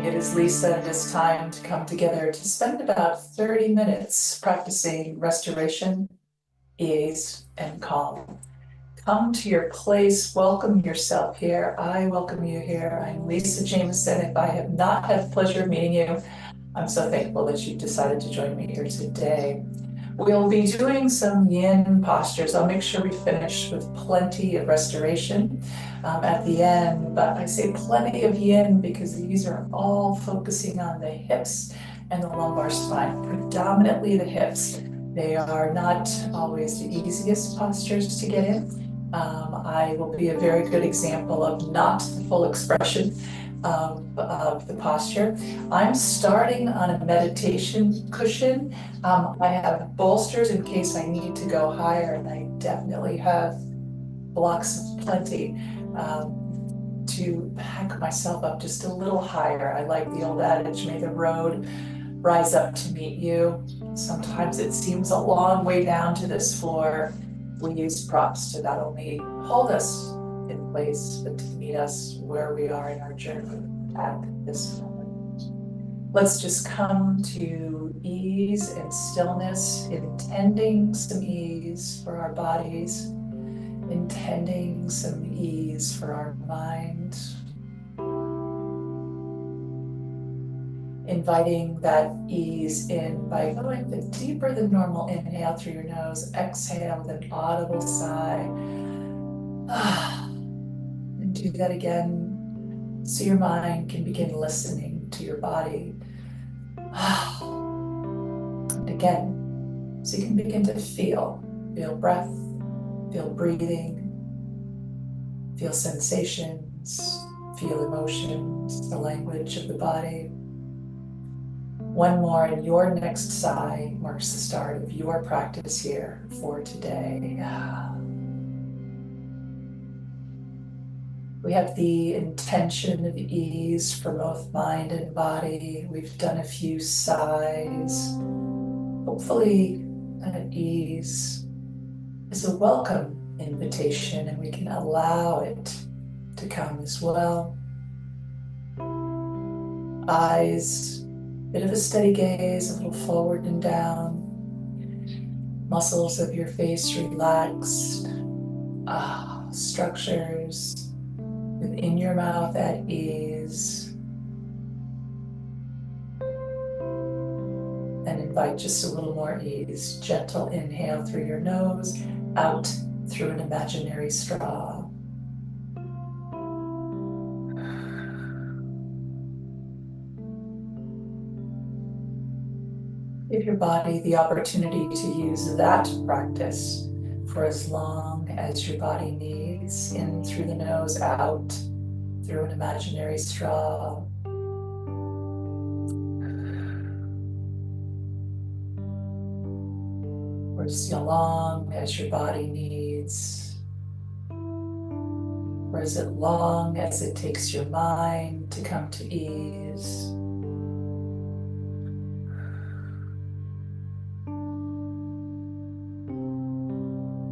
morning, it is Lisa, and it is time to come together to spend about 30 minutes practicing restoration, ease, and calm. Come to your place, welcome yourself here. I welcome you here. I'm Lisa Jameson. If I have not had the pleasure of meeting you, I'm so thankful that you decided to join me here today. We'll be doing some yin postures. I'll make sure we finish with plenty of restoration at the end, but I say plenty of yin because these are all focusing on the hips and the lumbar spine, predominantly the hips. They are not always the easiest postures to get in. I will be a very good example of not the full expression of the posture. I'm starting on a meditation cushion. I have bolsters in case I need to go higher, and I definitely have blocks of plenty to back myself up just a little higher. I like the old adage, may the road rise up to meet you. Sometimes it seems a long way down to this floor. We use props to not only hold us in place, but to meet us where we are in our journey at this moment. Let's just come to ease and stillness, intending some ease for our bodies, intending some ease for our mind. Inviting that ease in by going the deeper than normal inhale through your nose, exhale with an audible sigh. And do that again so your mind can begin listening to your body. And again, so you can begin to feel breath, feel breathing, feel sensations, feel emotions, the language of the body. One more, and your next sigh marks the start of your practice here for today. We have the intention of ease for both mind and body. We've done a few sighs. Hopefully, that ease is a welcome invitation, and we can allow it to come as well. Eyes, bit of a steady gaze, a little forward and down. Muscles of your face relaxed. Structures within your mouth at ease. And invite just a little more ease. Gentle inhale through your nose, out through an imaginary straw. Give your body the opportunity to use that practice for as long as your body needs. In through the nose, out through an imaginary straw. Or as long as your body needs. Or as long as it takes your mind to come to ease.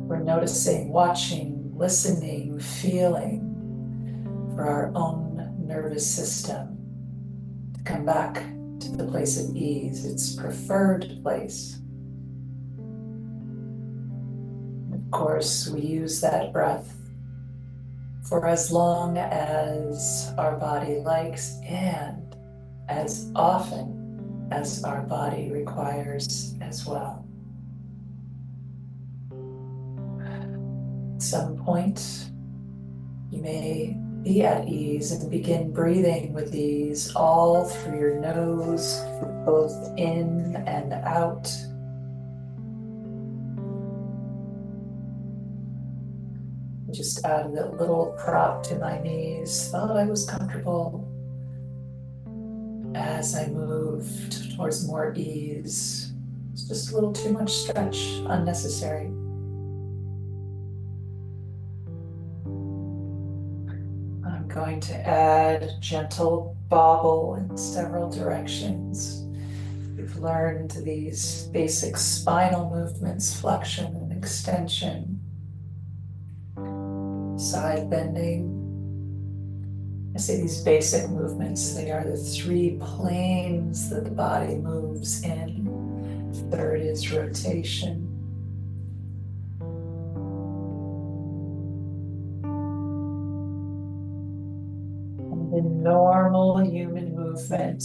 We're noticing, watching, listening, feeling for our own nervous system to come back to the place of ease, its preferred place. And of course, we use that breath for as long as our body likes and as often as our body requires as well. At some point, you may be at ease and begin breathing with ease all through your nose, both in and out. Just added a little prop to my knees, thought I was comfortable as I moved towards more ease. It's just a little too much stretch, unnecessary. I'm going to add a gentle bobble in several directions. We've learned these basic spinal movements, flexion and extension, side bending, say these basic movements, they are the three planes that the body moves in. Third is rotation. And the normal human movement,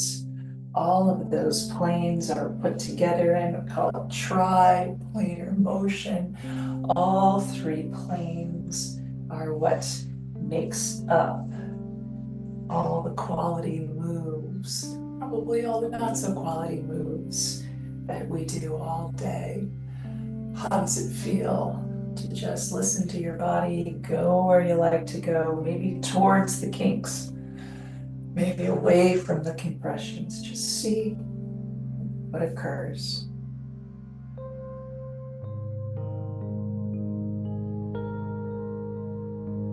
all of those planes are put together in what's called tri-planar motion. All three planes are what makes up all the quality moves, probably all the not so quality moves that we do all day. How does it feel to just listen to your body, go where you like to go, maybe towards the kinks, maybe away from the compressions? Just see what occurs.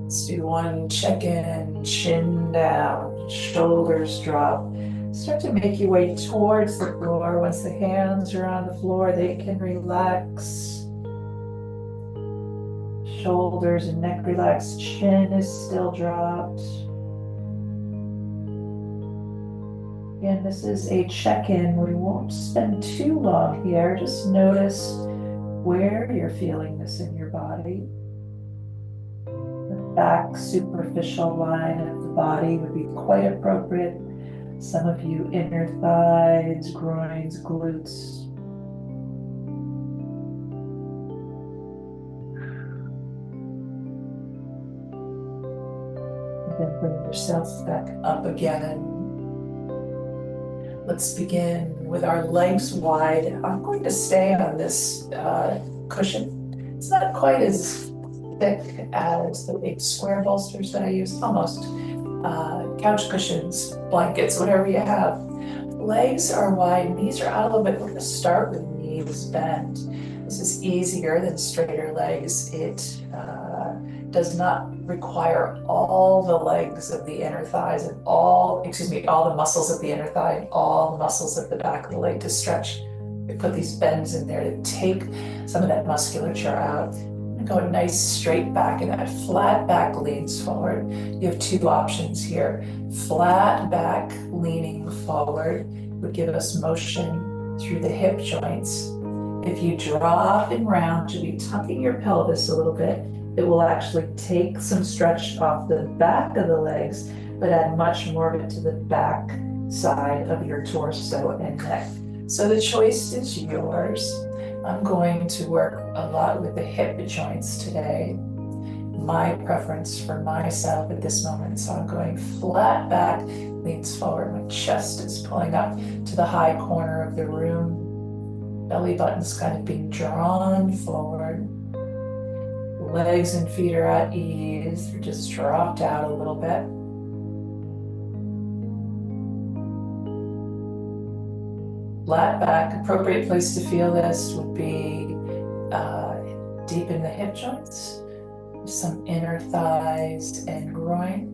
Let's do one check-in, chin down, shoulders drop. Start to make your way towards the floor. Once the hands are on the floor, they can relax. Shoulders and neck relaxed, chin is still dropped. Again, this is a check-in. We won't spend too long here. Just notice where you're feeling this in your body. The back superficial line of the body would be quite appropriate. Some of you inner thighs, groins, glutes. And then bring yourself back up again. Let's begin with our legs wide. I'm going to stay on this cushion. It's not quite as thick as the big square bolsters that I use, almost. Couch cushions, blankets, whatever you have. Legs are wide, knees are out a little bit. We're going to start with knees bent. This is easier than straighter legs. It does not require all the legs of the inner thighs and all the muscles of the inner thigh and all the muscles of the back of the leg to stretch. We put these bends in there to take some of that musculature out. Go nice straight back, and that flat back leans forward. You have two options here. Flat back leaning forward would give us motion through the hip joints. If you drop and round, you'll be tucking your pelvis a little bit. It will actually take some stretch off the back of the legs, but add much more of it to the back side of your torso and neck. So the choice is yours. I'm going to work a lot with the hip joints today. My preference for myself at this moment. So I'm going flat back, leans forward. My chest is pulling up to the high corner of the room. Belly button's kind of being drawn forward. Legs and feet are at ease. They're just dropped out a little bit. Flat back, appropriate place to feel this would be deep in the hip joints, some inner thighs and groin.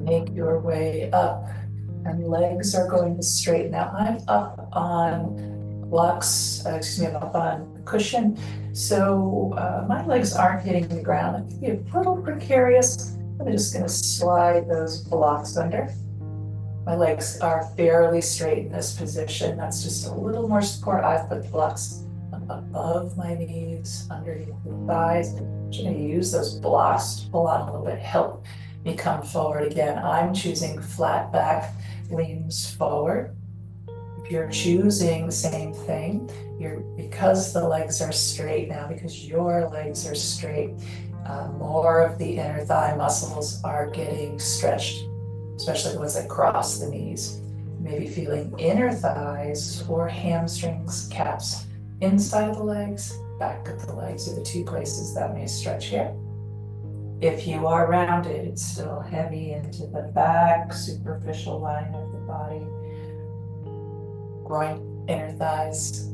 Make your way up, and legs are going to straighten. Now I'm up on blocks, I'm up on cushion, so my legs aren't hitting the ground. It can be a little precarious. I'm just going to slide those blocks under. My legs are fairly straight in this position. That's just a little more support. I've put the blocks above my knees, underneath the thighs. I'm just going to use those blocks to pull on a little bit, help me come forward again. I'm choosing flat back, leans forward. If you're choosing the same thing, because the legs are straight now, because your legs are straight, more of the inner thigh muscles are getting stretched, especially the ones that cross the knees. Maybe feeling inner thighs or hamstrings, calves, inside of the legs, back of the legs are the two places that may stretch here. If you are rounded, it's still heavy into the back, superficial line of the body. Groin, inner thighs,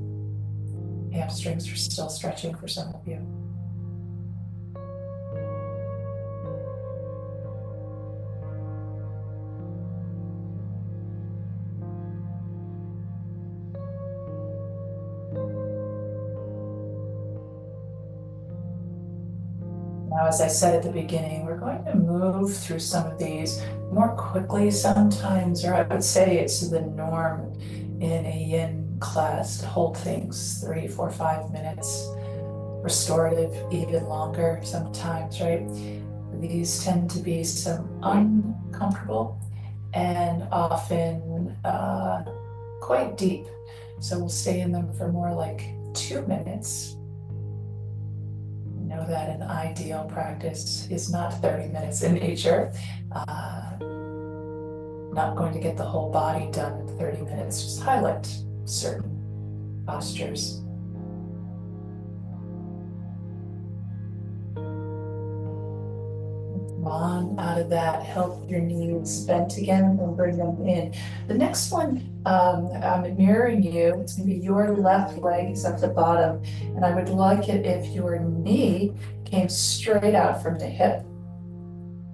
hamstrings are still stretching for some of you. Now, as I said at the beginning, we're going to move through some of these more quickly sometimes, or I would say it's the norm in a yin class to hold things 3, 4, 5 minutes, restorative even longer sometimes, right? These tend to be some uncomfortable and often quite deep. So we'll stay in them for more like 2 minutes. Know that an ideal practice is not 30 minutes in nature. Not going to get the whole body done in 30 minutes, just highlight certain postures. Come on out of that, help your knees bent again and bring them in. The next one, I'm mirroring you. It's gonna be your left leg is at the bottom. And I would like it if your knee came straight out from the hip.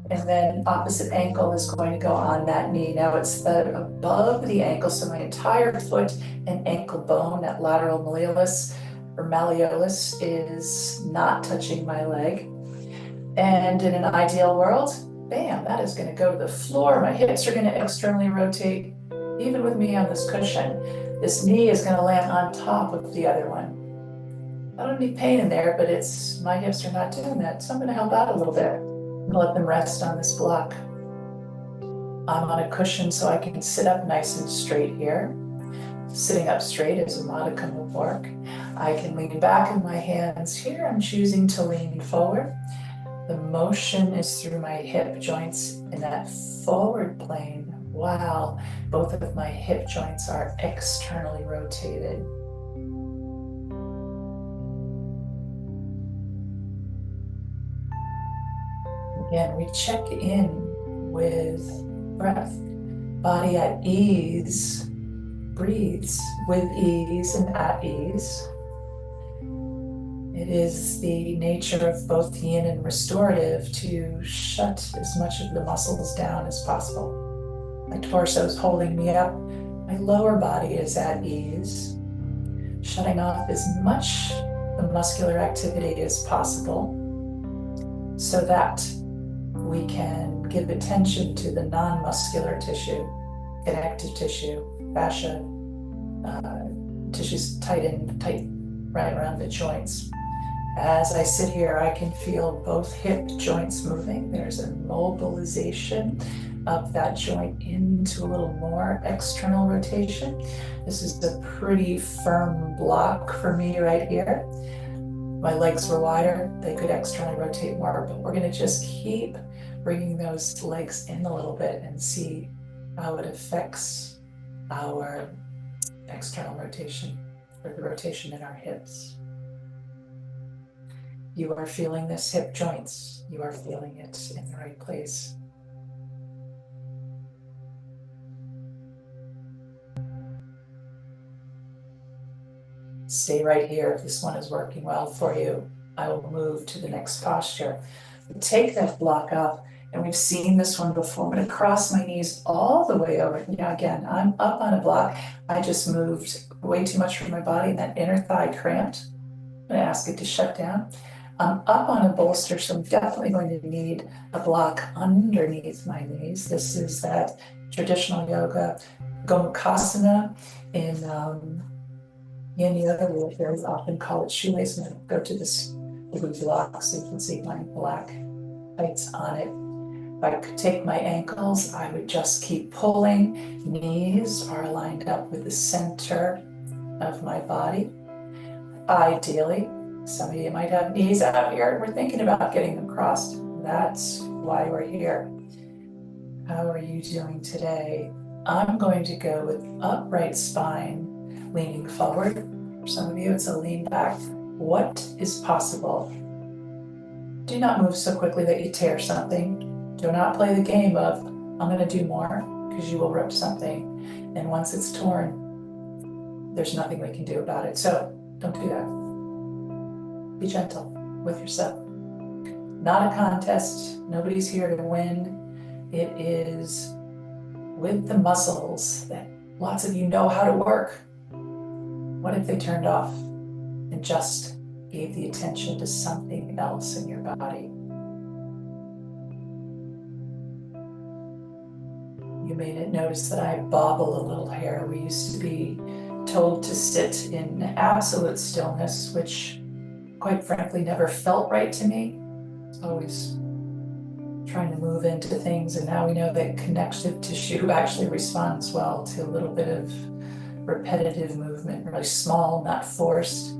And then opposite ankle is going to go on that knee. Now it's above the ankle, so my entire foot and ankle bone, that lateral malleolus or malleolus, is not touching my leg. And in an ideal world, bam, that is going to go to the floor. My hips are going to externally rotate, even with me on this cushion. This knee is going to land on top of the other one. I don't need pain in there, but my hips are not doing that. So I'm going to help out a little bit and let them rest on this block. I'm on a cushion so I can sit up nice and straight here. Sitting up straight is a modicum of work. I can lean back in my hands here. I'm choosing to lean forward. The motion is through my hip joints in that forward plane while both of my hip joints are externally rotated. Again, we check in with breath. Body at ease breathes with ease and at ease. It is the nature of both yin and restorative to shut as much of the muscles down as possible. My torso is holding me up. My lower body is at ease, shutting off as much the muscular activity as possible so that we can give attention to the non-muscular tissue, connective tissue, fascia, tissues tight right around the joints. As I sit here, I can feel both hip joints moving. There's a mobilization of that joint into a little more external rotation. This is a pretty firm block for me right here. My legs were wider, they could externally rotate more, but we're gonna just keep bringing those legs in a little bit and see how it affects our external rotation, or the rotation in our hips. You are feeling this hip joints. You are feeling it in the right place. Stay right here. If this one is working well for you, I will move to the next posture. Take that block up, and we've seen this one before. I'm going to cross my knees all the way over. Now again, I'm up on a block. I just moved way too much from my body, and that inner thigh cramped. I'm going to ask it to shut down. I'm up on a bolster, so I'm definitely going to need a block underneath my knees. This is that traditional yoga, Gomukhasana in yin yoga. We very often call it shoelace. I'm going to go to this blue block so you can see my black tights on it. If I could take my ankles, I would just keep pulling. Knees are lined up with the center of my body. Ideally, some of you might have knees out here. We're thinking about getting them crossed. That's why we're here. How are you doing today? I'm going to go with upright spine, leaning forward. For some of you, it's a lean back. What is possible? Do not move so quickly that you tear something. Do not play the game of, I'm going to do more, because you will rip something. And once it's torn, there's nothing we can do about it. So don't do that. Be gentle with yourself. Not a contest. Nobody's here to win. It is with the muscles that lots of you know how to work. What if they turned off and just gave the attention to something else in your body? may notice that I bobble a little here. We used to be told to sit in absolute stillness, which quite frankly never felt right to me. It's always trying to move into things, and now we know that connective tissue actually responds well to a little bit of repetitive movement, really small, not forced.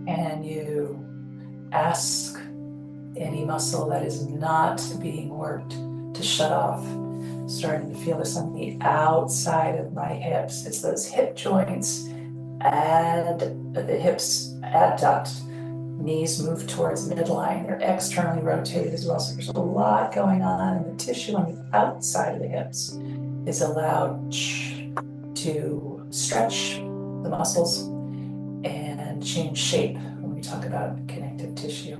And you ask any muscle that is not being worked to shut off. Starting to feel this on the outside of my hips. It's those hip joints, add the hips adduct, knees move towards midline. They're externally rotated as well. So there's a lot going on, and the tissue on the outside of the hips is allowed to stretch the muscles and change shape when we talk about connective tissue.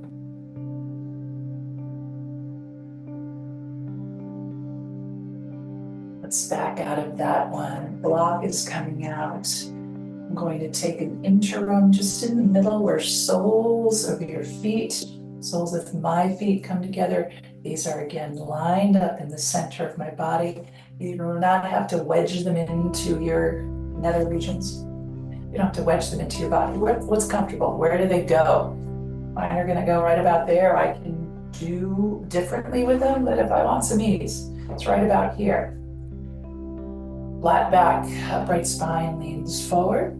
Let's back out of that one. Block is coming out. I'm going to take an interim just in the middle where soles of your feet, soles of my feet come together. These are again lined up in the center of my body. You do not have to wedge them into your nether regions. You don't have to wedge them into your body. What's comfortable? Where do they go? Mine are gonna go right about there. I can do differently with them, but if I want some ease, it's right about here. Flat back, upright spine leans forward.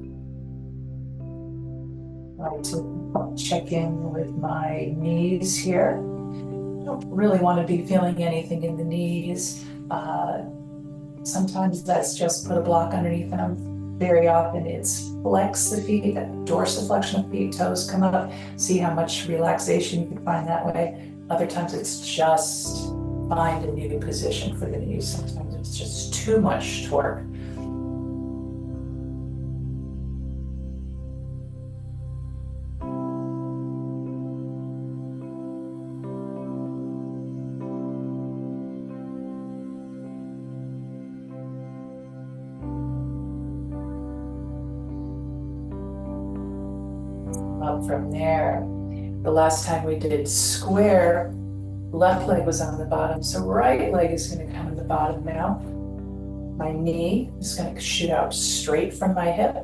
I like to check in with my knees here. Don't really want to be feeling anything in the knees. Sometimes that's just put a block underneath them. Very often it's flex the feet, that dorsiflexion of feet, toes come up. See how much relaxation you can find that way. Other times it's just find a new position for the knees. Sometimes it's just too much torque. Up from there. The last time we did square, left leg was on the bottom, so right leg is going to come in the bottom now. My knee is going to shoot out straight from my hip.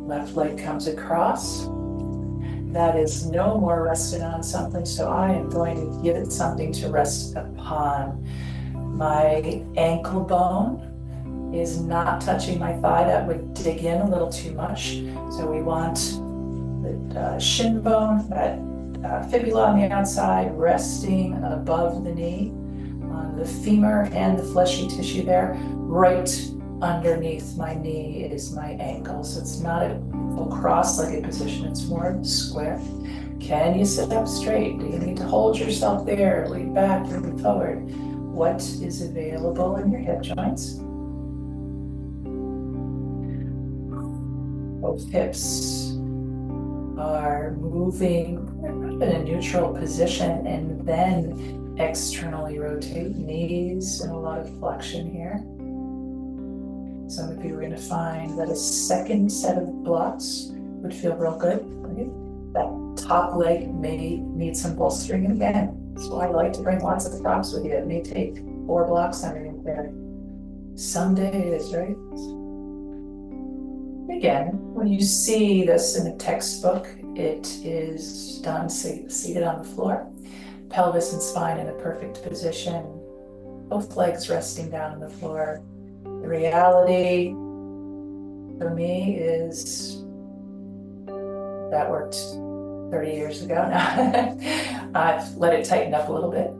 Left leg comes across. That is no more rested on something, so I am going to give it something to rest upon. My ankle bone is not touching my thigh. That would dig in a little too much. So we want the shin bone, that fibula on the outside, resting above the knee, on the femur and the fleshy tissue there. Right underneath my knee is my ankle. So it's not a full cross-legged position, it's more square. Can you sit up straight? Do you need to hold yourself there, lean back, lean forward? What is available in your hip joints? Both hips are moving in a neutral position and then externally rotate. Knees and a lot of flexion here. Some of you are going to find that a second set of blocks would feel real good. Right? That top leg may need some bolstering again. That's why I like to bring lots of props with you. It may take 4 blocks underneath there. Some days, right? Again, when you see this in a textbook, it is done seated on the floor, pelvis and spine in a perfect position, both legs resting down on the floor. The reality for me is that worked 30 years ago now. I've let it tighten up a little bit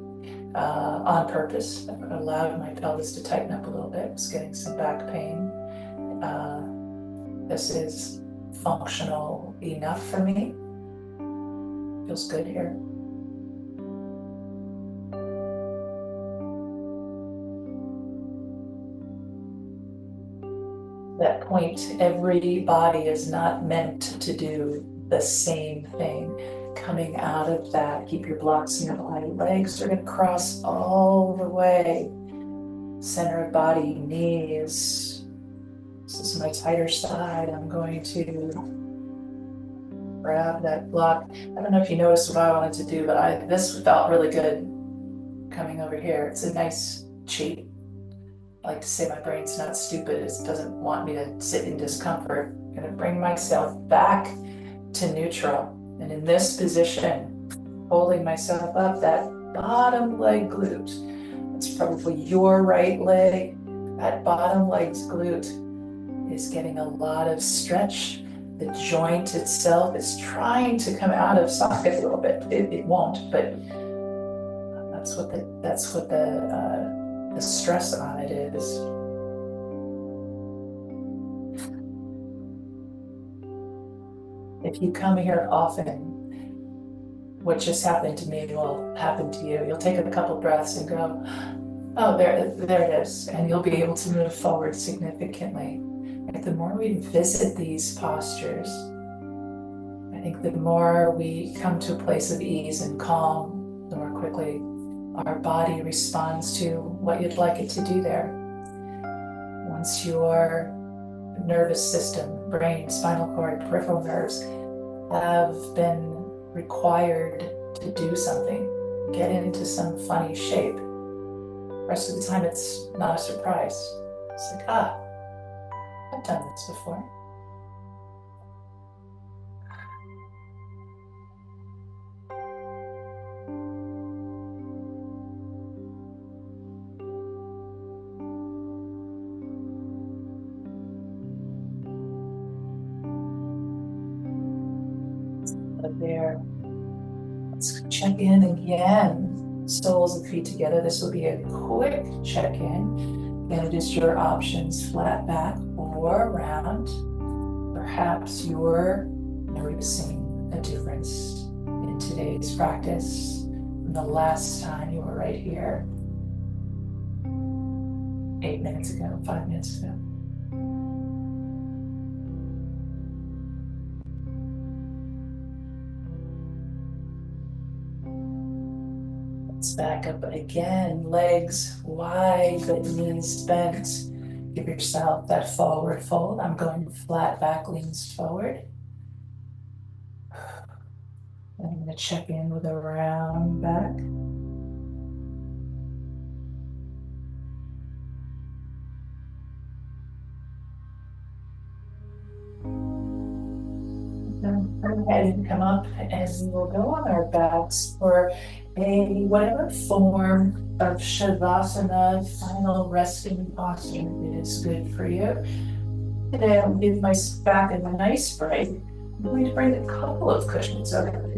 on purpose. I've allowed my pelvis to tighten up a little bit. I was getting some back pain. This is functional enough for me. Feels good here. That point, every body is not meant to do the same thing. Coming out of that, keep your blocks nearby. Legs are going to cross all the way. Center of body, knees. This is my tighter side. I'm going to grab that block. I don't know if you noticed what I wanted to do, but this felt really good coming over here. It's a nice cheat. I like to say my brain's not stupid. It doesn't want me to sit in discomfort. I'm gonna bring myself back to neutral. And in this position, holding myself up, that bottom leg glute, it's probably your right leg. That bottom leg's glute is getting a lot of stretch. The joint itself is trying to come out of socket a little bit. It won't, but that's what the stress on it is. If you come here often, what just happened to me will happen to you. You'll take a couple breaths and go, oh, there it is. And you'll be able to move forward significantly. And the more we visit these postures, I think the more we come to a place of ease and calm, the more quickly our body responds to what you'd like it to do there. Once your nervous system, brain, spinal cord, peripheral nerves have been required to do something, get into some funny shape. The rest of the time, it's not a surprise. It's like, I've done this before. There. Let's check in again. Soles of feet together. This will be a quick check-in. And it is your options, flat back or round. Perhaps you're noticing a difference in today's practice from the last time you were right here. 8 minutes ago, 5 minutes ago. Let's back up again, legs wide, but knees bent. Give yourself that forward fold. I'm going flat back, leans forward. And I'm gonna check in with a round back. Go ahead and come up and we'll go on our backs for whatever form of Shavasana, final resting posture is good for you. Today I'll give my back a nice break. I'm going to bring a couple of cushions over.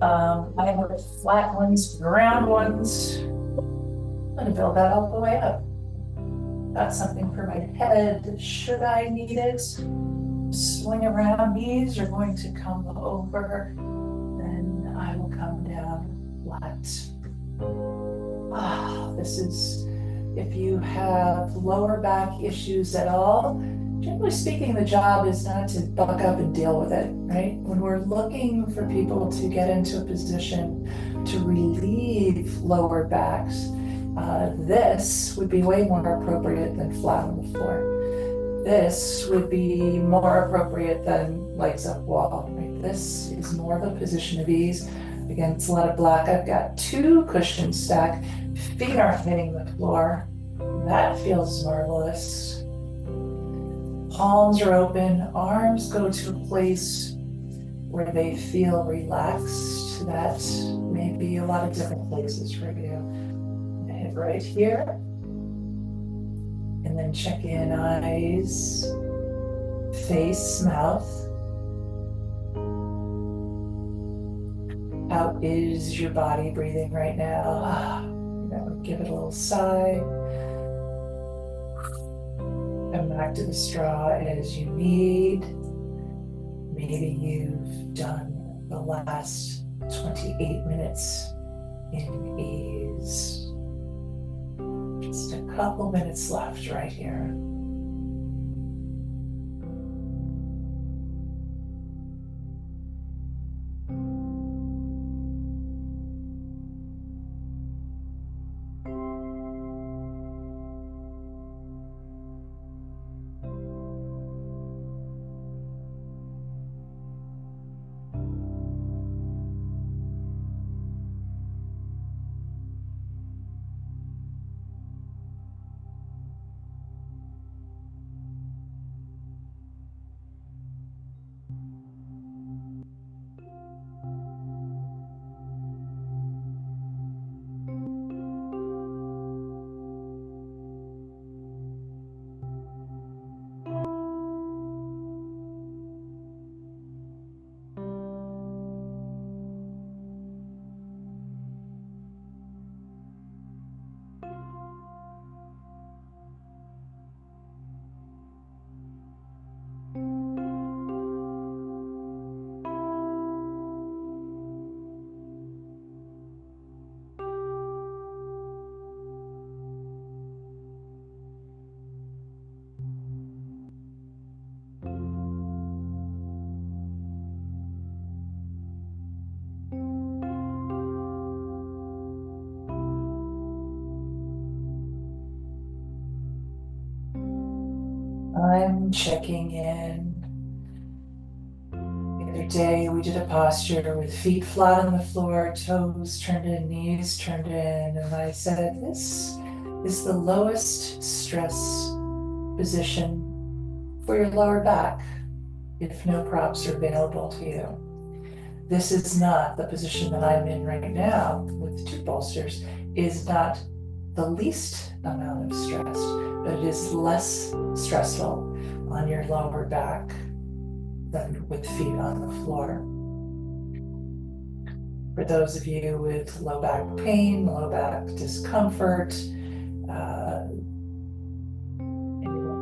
I have flat ones, round ones. I'm going to build that all the way up. Got something for my head, should I need it. Swing around, knees are going to come over, then I will come down flat. This is, if you have lower back issues at all, generally speaking, the job is not to buck up and deal with it, right? When we're looking for people to get into a position to relieve lower backs, this would be way more appropriate than flat on the floor. This would be more appropriate than legs up wall, right? This is more of a position of ease. Again, it's a lot of black. I've got 2 cushions stacked. Feet aren't hitting the floor. That feels marvelous. Palms are open. Arms go to a place where they feel relaxed. That may be a lot of different places for you. I'm gonna hit right here. And then check in eyes, face, mouth. How is your body breathing right now? Give it a little sigh. Come back to the straw as you need. Maybe you've done the last 28 minutes in ease. Just a couple minutes left right here. I'm checking in. The other day we did a posture with feet flat on the floor, toes turned in, knees turned in, and I said, this is the lowest stress position for your lower back if no props are available to you. This is not the position that I'm in right now with two bolsters, is not the least amount of stress, but it is less stressful on your lower back than with feet on the floor. For those of you with low back pain, low back discomfort,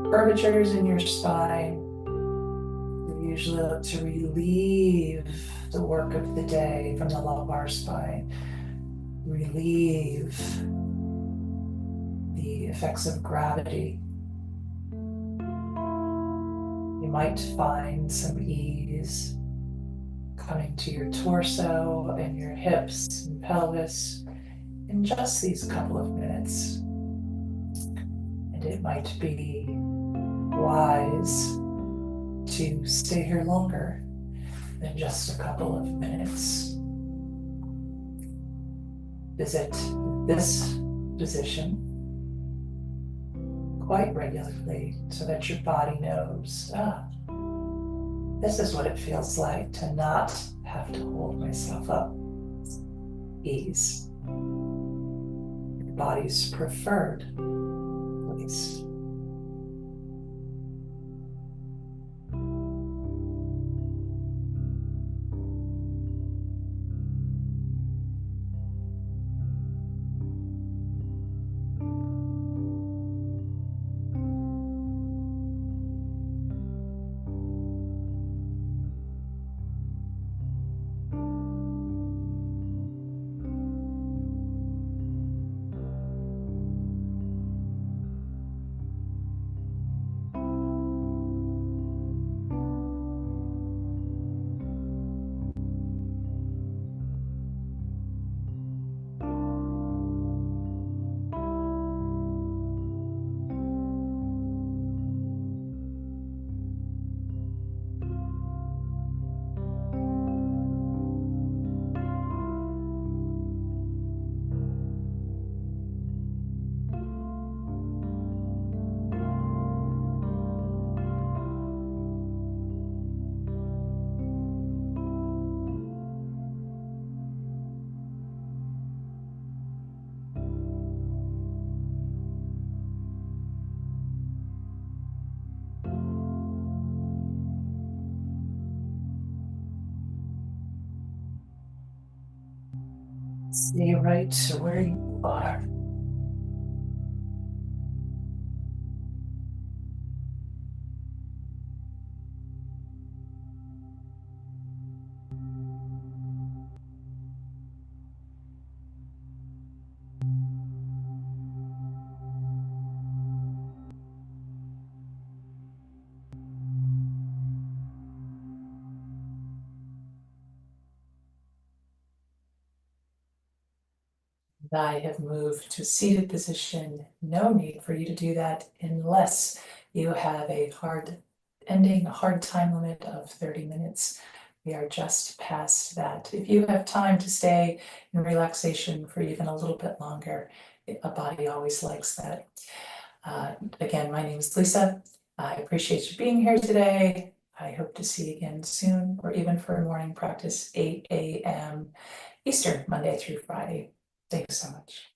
curvatures in your spine, we usually look to relieve the work of the day from the lumbar spine, relieve the effects of gravity. You might find some ease coming to your torso and your hips and pelvis in just these couple of minutes. And it might be wise to stay here longer than just a couple of minutes. Visit this position quite regularly so that your body knows, this is what it feels like to not have to hold myself up. Ease. Your body's preferred place. Stay right where you are. I have moved to seated position. No need for you to do that unless you have a hard time limit of 30 minutes. We are just past that. If you have time to stay in relaxation for even a little bit longer, a body always likes that. Again, my name is Lisa. I appreciate you being here today. I hope to see you again soon, or even for a morning practice, 8 a.m. Eastern, Monday through Friday. Thanks so much.